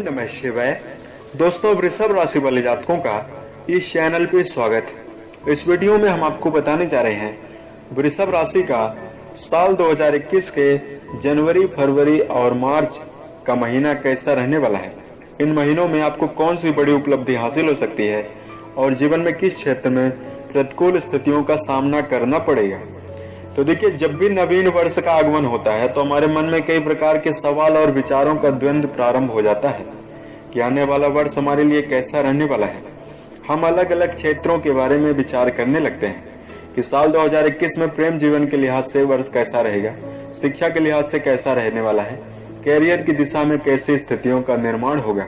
नमः शिवाय। दोस्तों, वृषभ राशि वाले जातकों का इस चैनल पे स्वागत है। इस वीडियो में हम आपको बताने जा रहे हैं वृषभ राशि का साल 2021 के जनवरी, फरवरी और मार्च का महीना कैसा रहने वाला है। इन महीनों में आपको कौन सी बड़ी उपलब्धि हासिल हो सकती है और जीवन में किस क्षेत्र में प्रतिकूल स्थितियों का सामना करना पड़ेगा। तो देखिए, जब भी नवीन वर्ष का आगमन होता है तो हमारे मन में कई प्रकार के सवाल और विचारों का द्वंद्व प्रारंभ हो जाता है कि आने वाला वर्ष हमारे लिए कैसा रहने वाला है। हम अलग अलग क्षेत्रों के बारे में विचार करने लगते हैं कि साल 2021 में प्रेम जीवन के लिहाज से वर्ष कैसा रहेगा, शिक्षा के लिहाज से कैसा रहने वाला है, कैरियर की दिशा में कैसी स्थितियों का निर्माण होगा।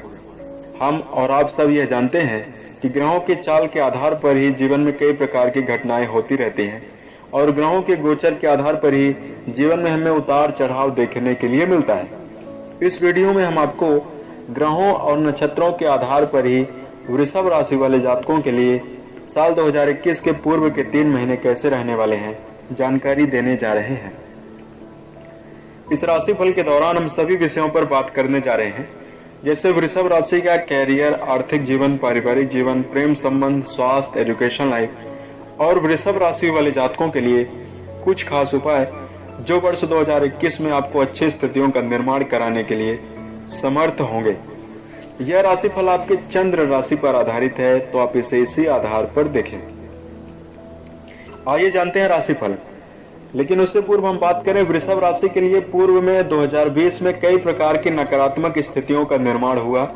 हम और आप सब यह जानते हैं कि ग्रहों के चाल के आधार पर ही जीवन में कई प्रकार की घटनाएं होती रहती हैं और ग्रहों के गोचर के आधार पर ही जीवन में हमें उतार चढ़ाव देखने के लिए मिलता है। इस वीडियो में हम आपको ग्रहों और नक्षत्रों के आधार पर ही वृषभ राशि वाले जातकों के लिए साल 2021 के पूर्व के 3 महीने कैसे रहने वाले हैं जानकारी देने जा रहे हैं। इस राशिफल के दौरान हम सभी विषयों पर बात करने जा रहे हैं, जैसे वृषभ राशि का कैरियर, आर्थिक जीवन, पारिवारिक जीवन, प्रेम संबंध, स्वास्थ्य, एजुकेशन लाइफ और वृषभ राशि वाले जातकों के लिए कुछ खास उपाय जो वर्ष 2021 में आपको अच्छी स्थितियों का निर्माण कराने के लिए समर्थ होंगे। यह राशिफल आपके चंद्र राशि पर आधारित है, तो आप इसे इसी आधार पर देखें। आइए जानते हैं राशिफल। लेकिन उससे पूर्व हम बात करें वृषभ राशि के लिए। पूर्व में 2020 में कई प्रकार की नकारात्मक स्थितियों का निर्माण हुआ,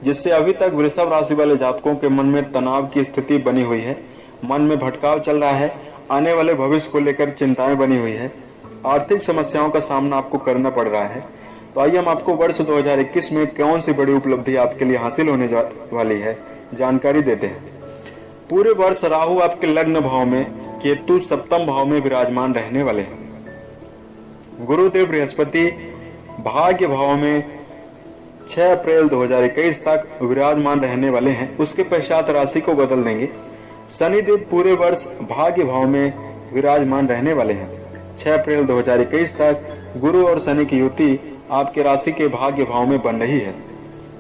जिससे अभी तक वृषभ राशि वाले जातकों के मन में तनाव की स्थिति बनी हुई है, मन में भटकाव चल रहा है, आने वाले भविष्य को लेकर चिंताएं बनी हुई है, आर्थिक समस्याओं का सामना आपको करना पड़ रहा है। तो आइए हम आपको वर्ष 2021 में कौन सी बड़ी उपलब्धि आपके लिए हासिल होने वाली है जानकारी देते हैं। पूरे वर्ष राहु आपके लग्न भाव में, केतु सप्तम भाव में विराजमान रहने वाले हैं। गुरुदेव बृहस्पति भाग्य भाव में 6 अप्रैल 2021 तक विराजमान रहने वाले हैं। उसके पश्चात राशि को बदल देंगे। शनिदेव पूरे वर्ष भाग्य भाव में विराजमान रहने वाले हैं। 6 अप्रैल 2021 तक गुरु और शनि की युति आपके राशि के भाग्य भाव में बन रही है।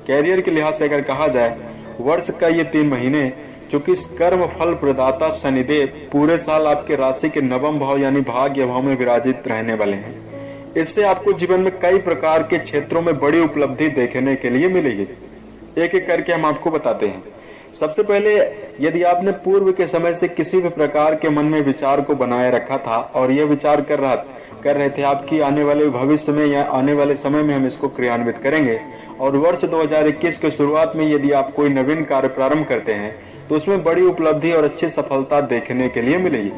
कैरियर के लिहाज से अगर कहा जाए, वर्ष का ये 3 महीने चूंकि कर्म फल प्रदाता शनिदेव पूरे साल आपके राशि के नवम भाव यानी भाग्य भाव में विराजित रहने वाले हैं। इससे आपको जीवन में कई प्रकार के क्षेत्रों में बड़ी उपलब्धि देखने के लिए मिलेगी। एक एक करके हम आपको बताते हैं। सबसे पहले, यदि आपने पूर्व के समय से किसी भी प्रकार के मन में विचार को बनाए रखा था और यह विचार कर रहे थे आपकी आने वाले भविष्य में या आने वाले समय में हम इसको क्रियान्वित करेंगे, और वर्ष 2021 के शुरुआत में यदि आप कोई नवीन कार्य प्रारंभ करते हैं तो उसमें बड़ी उपलब्धि और अच्छी सफलता देखने के लिए मिलेगी।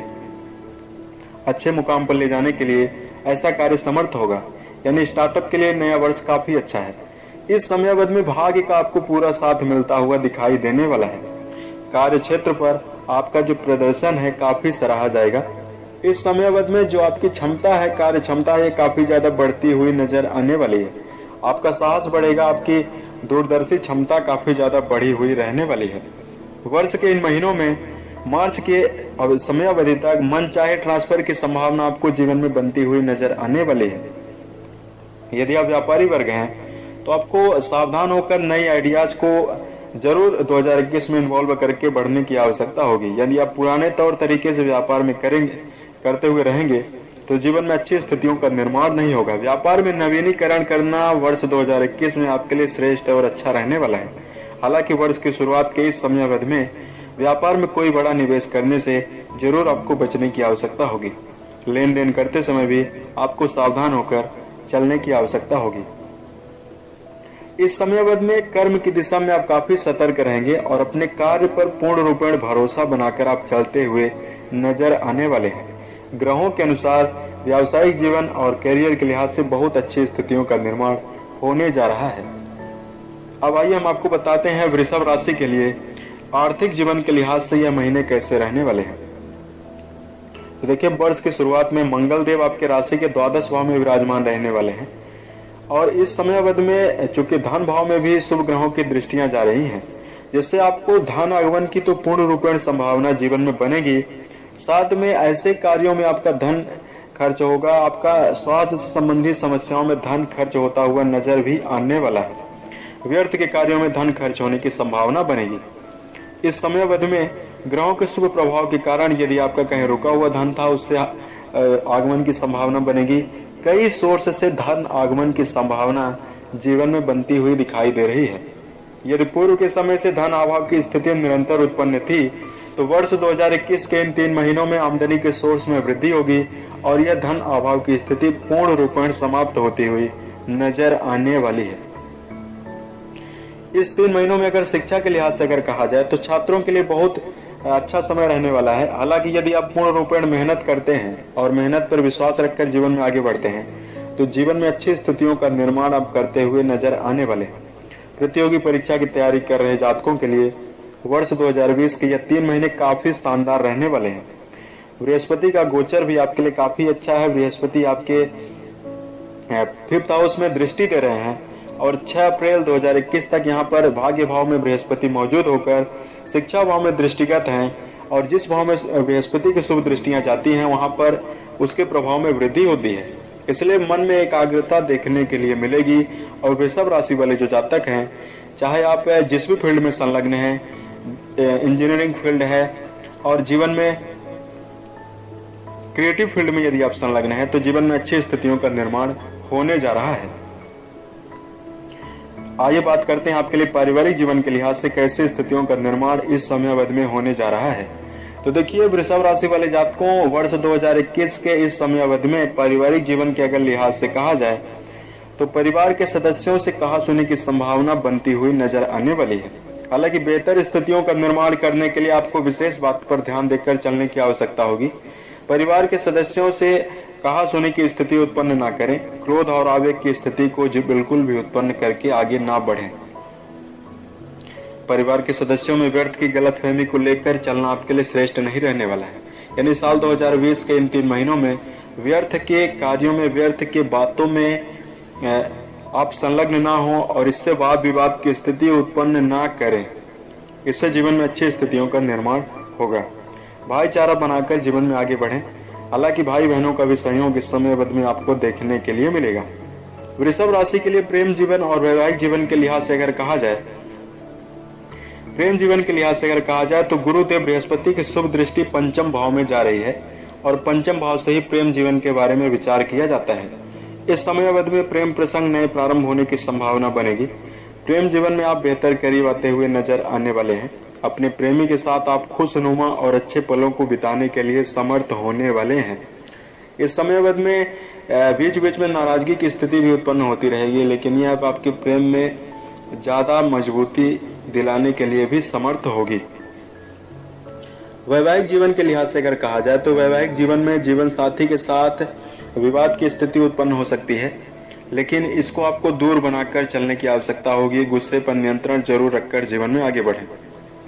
अच्छे मुकाम पर ले जाने के लिए ऐसा कार्य समर्थ होगा, यानी स्टार्टअप के लिए नया वर्ष काफी अच्छा है। इस समयावधि में भाग्य का आपको पूरा साथ मिलता हुआ दिखाई देने वाला है। कार्य क्षेत्र पर आपका जो प्रदर्शन है काफी सराहा जाएगा। इस समयावधि में जो आपकी क्षमता है, कार्य क्षमता है, काफी ज्यादा बढ़ती हुई नजर आने वाली है। आपका साहस बढ़ेगा, आपकी दूरदर्शी क्षमता काफी ज्यादा बढ़ी हुई रहने वाली है। वर्ष के इन महीनों में मार्च के समयावधि तक मन चाहे ट्रांसफर की संभावना आपको जीवन में बनती हुई नजर आने वाली है। यदि आप व्यापारी वर्ग हैं तो आपको सावधान होकर नई आइडियाज को जरूर 2021 में इन्वॉल्व करके बढ़ने की आवश्यकता होगी। यदि आप पुराने तौर तरीके से व्यापार में करते हुए रहेंगे तो जीवन में अच्छी स्थितियों का निर्माण नहीं होगा। व्यापार में नवीनीकरण करना वर्ष 2021 में आपके लिए श्रेष्ठ और अच्छा रहने वाला है। हालांकि वर्ष की शुरुआत के इस समयावधि में व्यापार में कोई बड़ा निवेश करने से जरूर आपको बचने की आवश्यकता होगी। लेन देन करते समय भी आपको सावधान होकर चलने की आवश्यकता होगी। इस समयावधि में कर्म की दिशा में आप काफी सतर्क रहेंगे और अपने कार्य पर पूर्ण रूपेण भरोसा बनाकर आप चलते हुए नजर आने वाले हैं। ग्रहों के अनुसार व्यावसायिक जीवन और कैरियर के लिहाज से बहुत अच्छी स्थितियों का निर्माण होने जा रहा है। अब आइए हम आपको बताते हैं वृषभ राशि के लिए आर्थिक जीवन के लिहाज से यह महीने कैसे रहने वाले हैं। तो देखिए, वर्ष की शुरुआत में मंगल देव आपके राशि के द्वादश भाव में विराजमान रहने वाले हैं और इस समयावधि में चूंकि धन भाव में भी शुभ ग्रहों की दृष्टियां जा रही हैं, जिससे आपको धन आगमन की तो पूर्ण रूपेण संभावना जीवन में बनेगी। साथ में ऐसे कार्यों में आपका धन खर्च होगा, आपका स्वास्थ्य संबंधी समस्याओं में धन खर्च होता हुआ नजर भी आने वाला है। व्यर्थ के कार्यों में धन खर्च होने की संभावना बनेगी। इस समय अवधि में ग्रहों के शुभ प्रभाव के कारण यदि आपका कहीं रुका हुआ धन था उससे आगमन की संभावना बनेगी। कई सोर्स से धन आगमन की संभावना जीवन में बनती हुई दिखाई दे रही है। यदि पूर्व के समय से धन अभाव की स्थिति निरंतर उत्पन्न थी तो वर्ष 2021 के इन 3 महीनों में आमदनी के सोर्स में वृद्धि होगी और यह धन अभाव की स्थिति पूर्ण रूपेण समाप्त होती हुई नजर आने वाली है। इस 3 महीनों में अगर शिक्षा के लिहाज से अगर कहा जाए तो छात्रों के लिए बहुत अच्छा समय रहने वाला है। हालांकि यदि आप पूर्ण रूपेण मेहनत करते हैं और मेहनत पर विश्वास रखकर जीवन में आगे बढ़ते हैं तो जीवन में अच्छी स्थितियों का निर्माण आप करते हुए नजर आने वाले हैं। प्रतियोगी परीक्षा की तैयारी कर रहे जातकों के लिए वर्ष 2020 के यह 3 महीने काफी शानदार रहने वाले हैं। बृहस्पति का गोचर भी आपके लिए काफी अच्छा है। बृहस्पति आपके 5th हाउस में दृष्टि दे रहे हैं और 6 अप्रैल 2021 तक यहाँ पर भाग्य भाव में बृहस्पति मौजूद होकर शिक्षा भाव में दृष्टिगत हैं और जिस भाव में बृहस्पति की शुभ दृष्टियां जाती हैं वहां पर उसके प्रभाव में वृद्धि होती है। इसलिए मन में एकाग्रता देखने के लिए मिलेगी और वृषभ राशि वाले जो जातक हैं, चाहे आप जिस भी फील्ड में संलग्न हैं, इंजीनियरिंग फील्ड है और जीवन में क्रिएटिव फील्ड में यदि आप संलग्न हैं तो जीवन में अच्छी स्थितियों का निर्माण होने जा रहा है। आइए बात करते हैं आपके लिए पारिवारिक जीवन के लिहाज से कैसे स्थितियों का निर्माण इस समय अवधि में होने जा रहा है। तो देखिए, वृषभ राशि वाले जातकों वर्ष 2021 के इस समय अवधि में पारिवारिक जीवन के अगर लिहाज से कहा जाए तो परिवार के सदस्यों से कहा सुनी की संभावना बनती हुई नजर आने वाली है। हालांकि बेहतर स्थितियों का निर्माण करने के लिए आपको विशेष बात पर ध्यान देकर चलने की आवश्यकता होगी। परिवार के सदस्यों से कहा सुनी की स्थिति उत्पन्न ना करें। क्रोध और आवेग की स्थिति को बिल्कुल भी उत्पन्न करके आगे ना बढ़ें। परिवार के सदस्यों में व्यर्थ की गलतफहमी को लेकर चलना आपके लिए श्रेष्ठ नहीं रहने वाला है। यानी साल 2020 के इन 3 महीनों में व्यर्थ के कार्यों में, व्यर्थ के बातों में आप संलग्न ना हो और इससे वाद विवाद की स्थिति उत्पन्न ना करें। इससे जीवन में अच्छी स्थितियों का निर्माण होगा। भाईचारा बनाकर जीवन में आगे बढ़ें। हालांकि भाई बहनों का भी सहयोग इस समय अवधि में आपको देखने के लिए मिलेगा। वृषभ राशि के लिए प्रेम जीवन और वैवाहिक जीवन के लिहाज से अगर कहा जाए, प्रेम जीवन के लिहाज से अगर कहा जाए तो गुरुदेव बृहस्पति की शुभ दृष्टि 5th भाव में जा रही है और 5th भाव से ही प्रेम जीवन के बारे में विचार किया जाता है। इस समय अवधि में प्रेम प्रसंग नए प्रारंभ होने की संभावना बनेगी। प्रेम जीवन में आप बेहतर करीब आते हुए नजर आने वाले हैं। अपने प्रेमी के साथ आप खुशनुमा और अच्छे पलों को बिताने के लिए समर्थ होने वाले हैं। इस समय अवधि में बीच बीच में नाराजगी की स्थिति भी उत्पन्न होती रहेगी, लेकिन यह आपके प्रेम में ज्यादा मजबूती दिलाने के लिए भी समर्थ होगी। वैवाहिक जीवन के लिहाज से अगर कहा जाए तो वैवाहिक जीवन में जीवन साथी के साथ विवाद की स्थिति उत्पन्न हो सकती है, लेकिन इसको आपको दूर बनाकर चलने की आवश्यकता होगी। गुस्से पर नियंत्रण जरूर रखकर जीवन में आगे बढ़ें।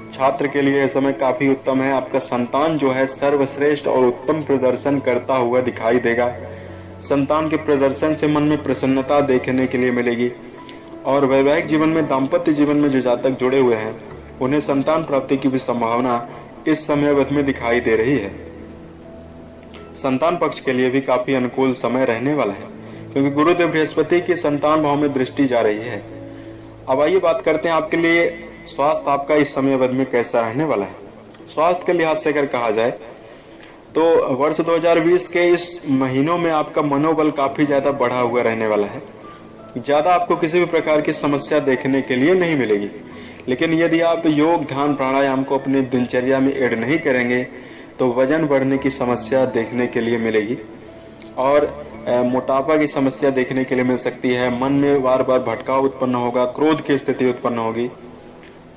छात्र के लिए यह समय काफी उत्तम है। आपका संतान जो है सर्वश्रेष्ठ और उत्तम प्रदर्शन करता हुआ दिखाई देगा। संतान के प्रदर्शन से मन में प्रसन्नता देखने के लिए मिलेगी और वैवाहिक जीवन में, दाम्पत्य जीवन में जो जातक जुड़े हुए हैं उन्हें संतान प्राप्ति की भी संभावना इस समय अवधि में दिखाई दे रही है। संतान पक्ष के लिए भी काफी अनुकूल समय रहने वाला है क्योंकि गुरुदेव बृहस्पति की संतान भाव में दृष्टि जा रही है। अब आइए बात करते हैं आपके लिए स्वास्थ्य आपका इस समय अवधि में कैसा रहने वाला है। स्वास्थ्य के लिहाज से अगर कहा जाए तो वर्ष 2020 के इस महीनों में आपका मनोबल काफी ज्यादा बढ़ा हुआ रहने वाला है। ज्यादा आपको किसी भी प्रकार की समस्या देखने के लिए नहीं मिलेगी, लेकिन यदि आप योग, ध्यान, प्राणायाम को अपनी दिनचर्या में ऐड नहीं करेंगे तो वजन बढ़ने की समस्या देखने के लिए मिलेगी और मोटापा की समस्या देखने के लिए मिल सकती है। मन में बार बार भटकाव उत्पन्न होगा, क्रोध की स्थिति उत्पन्न होगी।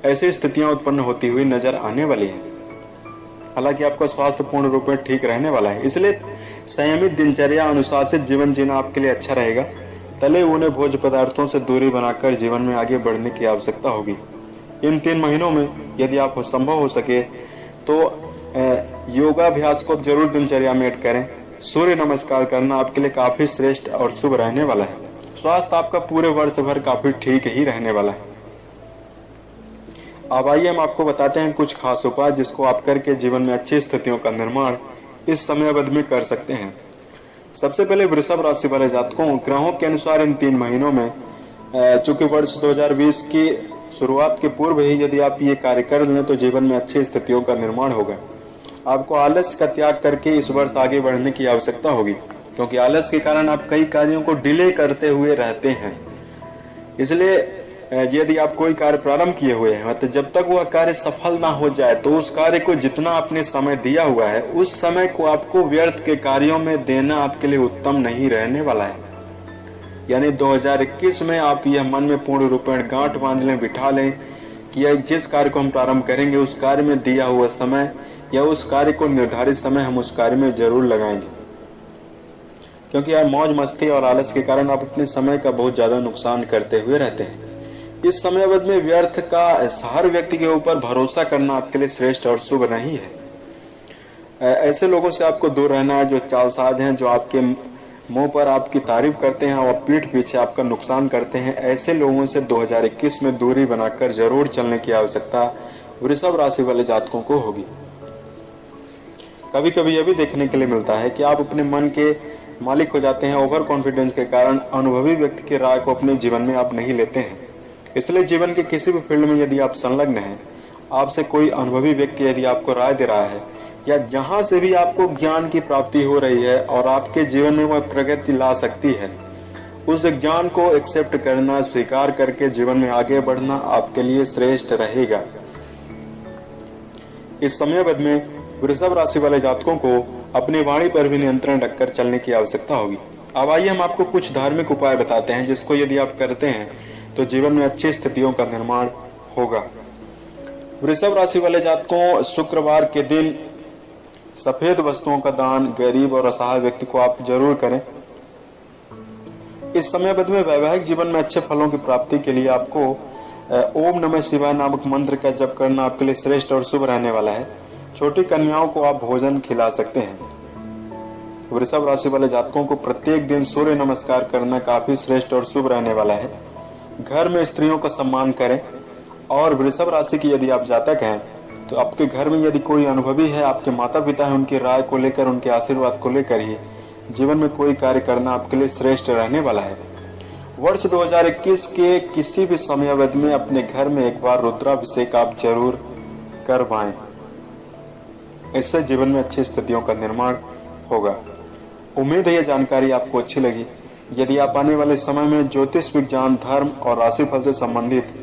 ऐसी स्थितियां उत्पन्न होती हुई नजर आने वाली है। हालांकि आपका स्वास्थ्य पूर्ण रूप में ठीक रहने वाला है, इसलिए संयमित दिनचर्या, अनुशासित जीवन जीना आपके लिए अच्छा रहेगा। तले भुने भोज्य पदार्थों से दूरी बनाकर जीवन में आगे बढ़ने की आवश्यकता होगी। इन 3 महीनों में यदि आप संभव हो सके तो योगाभ्यास को जरूर दिनचर्या में ऐड करें। सूर्य नमस्कार करना आपके लिए काफी श्रेष्ठ और शुभ रहने वाला है। स्वास्थ्य आपका पूरे वर्ष भर काफी ठीक ही रहने वाला है। अब आइए हम आपको बताते हैं कुछ खास उपाय जिसको आप करके जीवन में अच्छी स्थितियों का निर्माण इस समय अवधि में कर सकते हैं। सबसे पहले वृषभ राशि वाले जातकों, ग्रहों के अनुसार इन 3 महीनों में चूंकि वर्ष 2020 की शुरुआत के पूर्व ही यदि आप ये कार्य कर लें तो जीवन में अच्छी स्थितियों का निर्माण होगा। आपको आलस्य का त्याग करके इस वर्ष आगे बढ़ने की आवश्यकता होगी, क्योंकि आलस्य के कारण आप कई कार्यों को डिले करते हुए रहते हैं। इसलिए यदि आप कोई कार्य प्रारंभ किए हुए हैं तो जब तक वह कार्य सफल ना हो जाए तो उस कार्य को जितना आपने समय दिया हुआ है उस समय को आपको व्यर्थ के कार्यों में देना आपके लिए उत्तम नहीं रहने वाला है। यानी 2021 में आप यह मन में पूर्ण रूपेण गांठ बांध लें, बिठा लें कि जिस कार्य को हम प्रारंभ करेंगे उस कार्य में दिया हुआ समय या उस कार्य को निर्धारित समय हम उस कार्य में जरूर लगाएंगे, क्योंकि यार मौज मस्ती और आलस के कारण आप अपने समय का बहुत ज्यादा नुकसान करते हुए रहते हैं। इस समय अवधि में व्यर्थ का हर व्यक्ति के ऊपर भरोसा करना आपके लिए श्रेष्ठ और शुभ नहीं है। ऐसे लोगों से आपको दूर रहना है जो चालसाज हैं, जो आपके मुंह पर आपकी तारीफ करते हैं और पीठ पीछे आपका नुकसान करते हैं। ऐसे लोगों से 2021 में दूरी बनाकर जरूर चलने की आवश्यकता वृषभ राशि वाले जातकों को होगी। कभी कभी यह भी देखने के लिए मिलता है कि आप अपने मन के मालिक हो जाते हैं। ओवर कॉन्फिडेंस के कारण अनुभवी व्यक्ति की राय को अपने जीवन में आप नहीं लेते हैं। इसलिए जीवन के किसी भी फील्ड में यदि आप संलग्न हैं, आपसे कोई अनुभवी व्यक्ति यदि आपको राय दे रहा है या जहां से भी आपको ज्ञान की प्राप्ति हो रही है और आपके जीवन में वह प्रगति ला सकती है, उस ज्ञान को एक्सेप्ट करना, स्वीकार करके जीवन में आगे बढ़ना आपके लिए श्रेष्ठ रहेगा। इस समय अवधि में वृषभ राशि वाले जातकों को अपनी वाणी पर भी नियंत्रण रखकर चलने की आवश्यकता होगी। अब आइए हम आपको कुछ धार्मिक उपाय बताते हैं जिसको यदि आप करते हैं तो जीवन में अच्छी स्थितियों का निर्माण होगा। वृषभ राशि वाले जातकों, शुक्रवार के दिन सफेद वस्तुओं का दान गरीब और असहाय व्यक्ति को आप जरूर करें। इस समय अवधि में वैवाहिक जीवन में अच्छे फलों की प्राप्ति के लिए आपको ओम नमः शिवाय नामक मंत्र का जप करना आपके लिए श्रेष्ठ और शुभ रहने वाला है। छोटी कन्याओं को आप भोजन खिला सकते हैं। वृषभ राशि वाले जातकों को प्रत्येक दिन सूर्य नमस्कार करना काफी श्रेष्ठ और शुभ रहने वाला है। घर में स्त्रियों का सम्मान करें। और वृषभ राशि की यदि आप जातक हैं तो आपके घर में यदि कोई अनुभवी है, आपके माता पिता है, उनकी राय को लेकर, उनके आशीर्वाद को लेकर ही जीवन में कोई कार्य करना आपके लिए श्रेष्ठ रहने वाला है। वर्ष 2021 के किसी भी समय अवधि में अपने घर में एक बार रुद्राभिषेक आप जरूर करवाएं। इससे जीवन में अच्छी स्थितियों का निर्माण होगा। उम्मीद है यह जानकारी आपको अच्छी लगी। यदि आप आने वाले समय में ज्योतिष विज्ञान, धर्म और राशिफल से संबंधित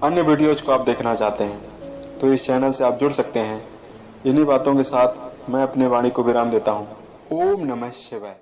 अन्य वीडियोज को आप देखना चाहते हैं तो इस चैनल से आप जुड़ सकते हैं। इन्हीं बातों के साथ मैं अपने वाणी को विराम देता हूँ। ओम नमः शिवाय।